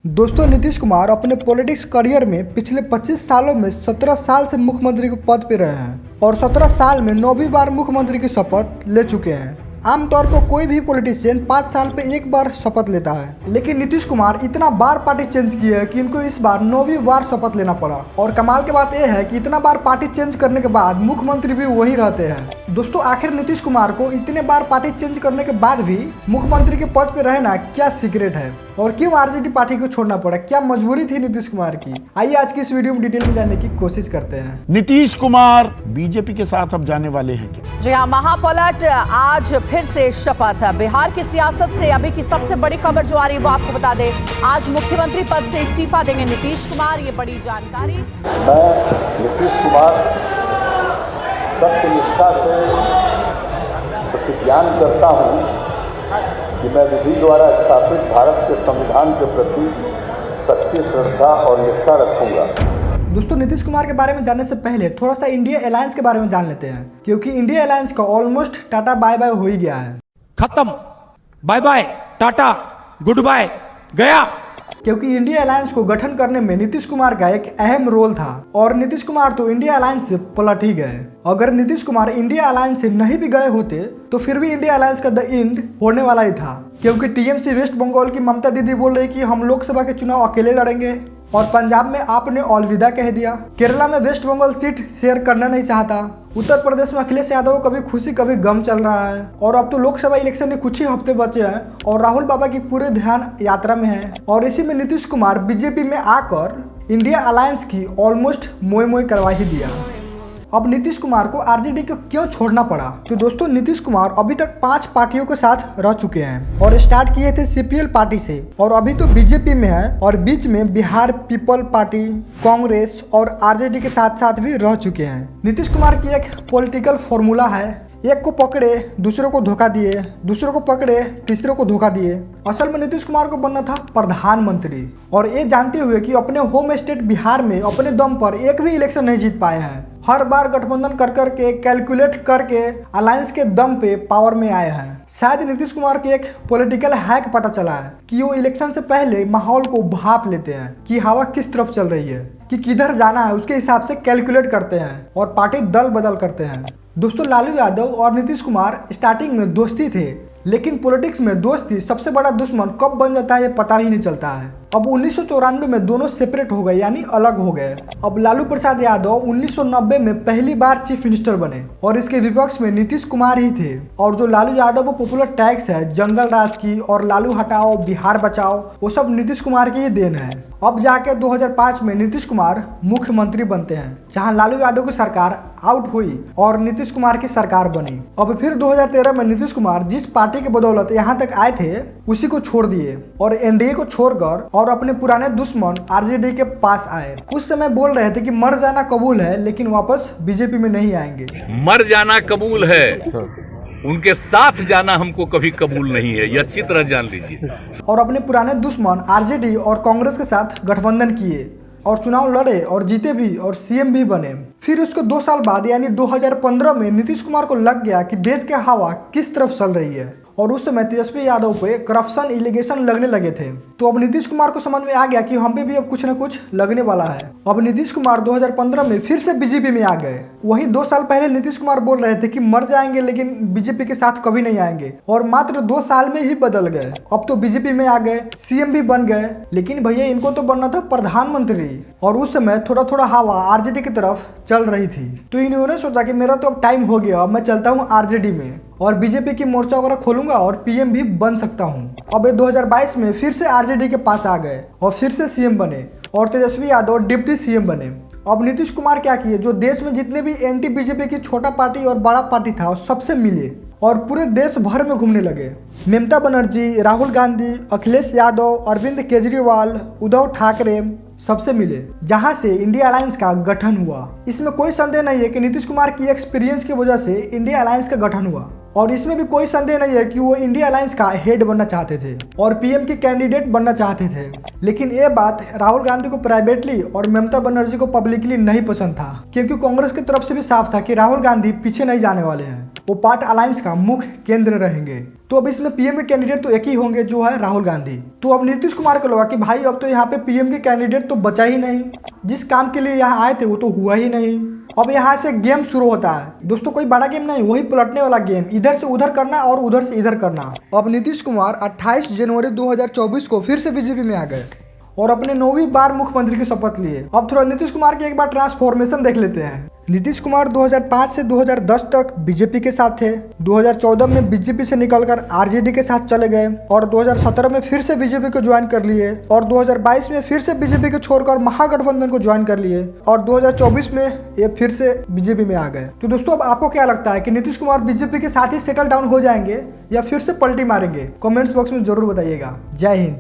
दोस्तों, नीतीश कुमार अपने politics career में पिछले 25 सालों में 17 साल से मुख्यमंत्री के पद पे रहे हैं और 17 साल में 9वीं बार मुख्यमंत्री की शपथ ले चुके हैं। आमतौर पर कोई भी पॉलिटिशियन 5 साल पे एक बार शपथ लेता है, लेकिन नीतीश कुमार इतना बार पार्टी चेंज की है कि इनको इस बार 9वीं बार शपथ लेना पड़ा। और कमाल की बात यह है कि इतना बार पार्टी चेंज करने के बाद मुख्यमंत्री भी वही रहते हैं। दोस्तों, आखिर नीतीश कुमार को इतने बार पार्टी चेंज करने के बाद भी मुख्यमंत्री के पद पे रहना क्या सीक्रेट है और क्यों आरजेडी पार्टी को छोड़ना पड़ा? क्या मजबूरी थी नीतीश कुमार की? आइए आज की इस वीडियो में डिटेल में जानने की कोशिश करते हैं। नीतीश कुमार बीजेपी के साथ अब जाने वाले हैं क्या? जी हाँ, महापलट आज फिर से शपथ। बिहार की सियासत से अभी की सबसे बड़ी खबर जो आ रही है वो आपको बता दें, आज मुख्यमंत्री पद से इस्तीफा देंगे नीतीश कुमार। ये बड़ी जानकारी। मैं नीतीश कुमार सत्यनिष्ठा से प्रतिज्ञान करता हूँ कि मैं विधि द्वारा स्थापित भारत के संविधान के प्रति सच्ची श्रद्धा और निष्ठा रखूंगा। दोस्तों, नीतीश कुमार के बारे में जानने से पहले थोड़ा सा इंडिया अलायंस के बारे में जान लेते हैं, क्योंकि इंडिया अलायंस का ऑलमोस्ट टाटा बाय बाय हो ही गया है। खत्म, bye bye, tata, goodbye, गया। क्योंकि इंडिया अलायंस को गठन करने में नीतीश कुमार का एक अहम रोल था और नीतीश कुमार तो इंडिया अलायंस से पलट ही गए। अगर नीतीश कुमार इंडिया अलायंस से नहीं भी गए होते तो फिर भी इंडिया अलायंस का द एंड होने वाला ही था, क्योंकि टीएमसी वेस्ट बंगाल की ममता दीदी बोल रही कि हम लोकसभा के चुनाव अकेले लड़ेंगे और पंजाब में आपने अलविदा कह दिया। केरला में वेस्ट बंगाल सीट शेयर करना नहीं चाहता। उत्तर प्रदेश में अखिलेश यादव कभी खुशी कभी गम चल रहा है और अब तो लोकसभा इलेक्शन में कुछ ही हफ्ते बचे हैं और राहुल बाबा की पूरे ध्यान यात्रा में है। और इसी में नीतीश कुमार बीजेपी में आकर इंडिया अलायंस की ऑलमोस्ट मोए मोए करवा ही दिया। अब नीतीश कुमार को आरजेडी को क्यों छोड़ना पड़ा? तो दोस्तों, नीतीश कुमार अभी तक 5 पार्टियों के साथ रह चुके हैं और स्टार्ट किए थे सीपीएल पार्टी से और अभी तो बीजेपी में है और बीच में बिहार पीपल पार्टी, कांग्रेस और आरजेडी के साथ साथ भी रह चुके हैं। नीतीश कुमार की एक पॉलिटिकल फॉर्मूला है, एक को पकड़े दूसरों को धोखा दिए, दूसरों को पकड़े तीसरों को धोखा दिए। असल में नीतीश कुमार को बनना था प्रधानमंत्री और ये जानते हुए कि अपने होम स्टेट बिहार में अपने दम पर एक भी इलेक्शन नहीं जीत पाए हैं। हर बार गठबंधन कर करके कैलकुलेट करके अलायंस के दम पे पावर में आए हैं। शायद नीतीश कुमार की एक पॉलिटिकल हैक पता चला है कि वो इलेक्शन से पहले माहौल को भाप लेते हैं कि हवा किस तरफ चल रही है, कि किधर जाना है, उसके हिसाब से कैलकुलेट करते हैं और पार्टी दल बदल करते हैं। दोस्तों, लालू यादव और नीतीश कुमार स्टार्टिंग में दोस्ती थे, लेकिन पॉलिटिक्स में दोस्ती सबसे बड़ा दुश्मन कब बन जाता है ये पता ही नहीं चलता है। अब 1994 में दोनों सेपरेट हो गए, यानी अलग हो गए। अब लालू प्रसाद यादव 1990 में पहली बार चीफ मिनिस्टर बने और इसके विपक्ष में नीतीश कुमार ही थे। और जो लालू यादव को पॉपुलर टैक्स है जंगल राज की और लालू हटाओ बिहार बचाओ, वो सब नीतीश कुमार की ही देन है। अब जाके 2005 में नीतीश कुमार मुख्यमंत्री बनते हैं, जहां लालू यादव की सरकार आउट हुई और नीतीश कुमार की सरकार बनी। अब फिर 2013 में नीतीश कुमार जिस पार्टी के बदौलत यहाँ तक आए थे उसी को छोड़ दिए और एनडीए को छोड़कर और अपने पुराने दुश्मन आरजेडी के पास आए। उस समय बोल रहे थे कि मर जाना कबूल है लेकिन वापस बीजेपी में नहीं आएंगे। मर जाना कबूल है, उनके साथ जाना हमको कभी कबूल नहीं है, यह अच्छी तरह जान लीजिए। और अपने पुराने दुश्मन आरजेडी और कांग्रेस के साथ गठबंधन किए और चुनाव लड़े और जीते भी और सीएम भी बने। फिर उसको 2 साल बाद यानी 2015 में नीतीश कुमार को लग गया कि देश के हवा किस तरफ चल रही है और उस समय तेजस्वी यादव पे करप्शन एलिगेशन लगने लगे थे। तो अब नीतीश कुमार को समझ में आ गया कि हम पे भी अब कुछ न कुछ लगने वाला है। अब नीतीश कुमार 2015 में फिर से बीजेपी में आ गए। वहीं 2 साल पहले नीतीश कुमार बोल रहे थे कि मर जाएंगे लेकिन बीजेपी के साथ कभी नहीं आएंगे और मात्र 2 साल में ही बदल गए। अब तो बीजेपी में आ गए, सीएम भी बन गए, लेकिन भैया इनको तो बनना था प्रधानमंत्री और उस समय थोड़ा थोड़ा हवा आरजेडी की तरफ चल रही थी। तो इन्होंने सोचा कि मेरा तो अब टाइम हो गया, अब मैं चलता हूँ आरजेडी में और बीजेपी की मोर्चा वगैरह खोलूंगा और पीएम भी बन सकता हूँ। अब 2022 में फिर से आरजेडी के पास आ गए और फिर से सीएम बने और तेजस्वी यादव डिप्टी सीएम बने। अब नीतीश कुमार क्या किए, जो देश में जितने भी एंटी बीजेपी की छोटा पार्टी और बड़ा पार्टी था सबसे मिले और पूरे देश भर में घूमने लगे। ममता बनर्जी, राहुल गांधी, अखिलेश यादव, अरविंद केजरीवाल, उद्धव ठाकरे सबसे मिले, जहां से इंडिया अलायंस का गठन हुआ। इसमें कोई संदेह नहीं है कि नीतीश कुमार की एक्सपीरियंस की वजह से इंडिया अलायंस का गठन हुआ और इसमें भी कोई संदेह नहीं है कि वो इंडिया अलायंस का हेड बनना चाहते थे और पीएम के कैंडिडेट बनना चाहते थे। लेकिन ये बात राहुल गांधी को प्राइवेटली और ममता बनर्जी को पब्लिकली नहीं पसंद था, क्योंकि कांग्रेस की तरफ से भी साफ था कि राहुल गांधी पीछे नहीं जाने वाले हैं, वो पार्ट अलायंस का मुख्य केंद्र रहेंगे। तो अब इसमें पीएम के कैंडिडेट तो एक ही होंगे, जो है राहुल गांधी। तो अब नीतीश कुमार को लगा कि भाई अब तो यहाँ पे पीएम के कैंडिडेट तो बचा ही नहीं, जिस काम के लिए यहाँ आए थे वो तो हुआ ही नहीं। अब यहाँ से गेम शुरू होता है दोस्तों, कोई बड़ा गेम नहीं, वही पलटने वाला गेम, इधर से उधर करना और उधर से इधर करना। अब नीतीश कुमार 28 जनवरी 2024 को फिर से बीजेपी में आ गए और अपने 9वीं बार मुख्यमंत्री की शपथ लिए। अब थोड़ा नीतीश कुमार की एक बार ट्रांसफॉर्मेशन देख लेते हैं। नीतीश कुमार 2005 से 2010 तक बीजेपी के साथ थे। 2014 में बीजेपी से निकलकर आरजेडी के साथ चले गए और 2017 में फिर से बीजेपी को ज्वाइन कर लिए और 2022 में फिर से बीजेपी को छोड़कर महागठबंधन को ज्वाइन कर लिए और 2024 में ये फिर से बीजेपी में आ गए। तो दोस्तों अब आपको क्या लगता है कि नीतीश कुमार बीजेपी के साथ ही सेटल डाउन हो जाएंगे या फिर से पलटी मारेंगे? कमेंट्स बॉक्स में जरूर बताइएगा। जय हिंद।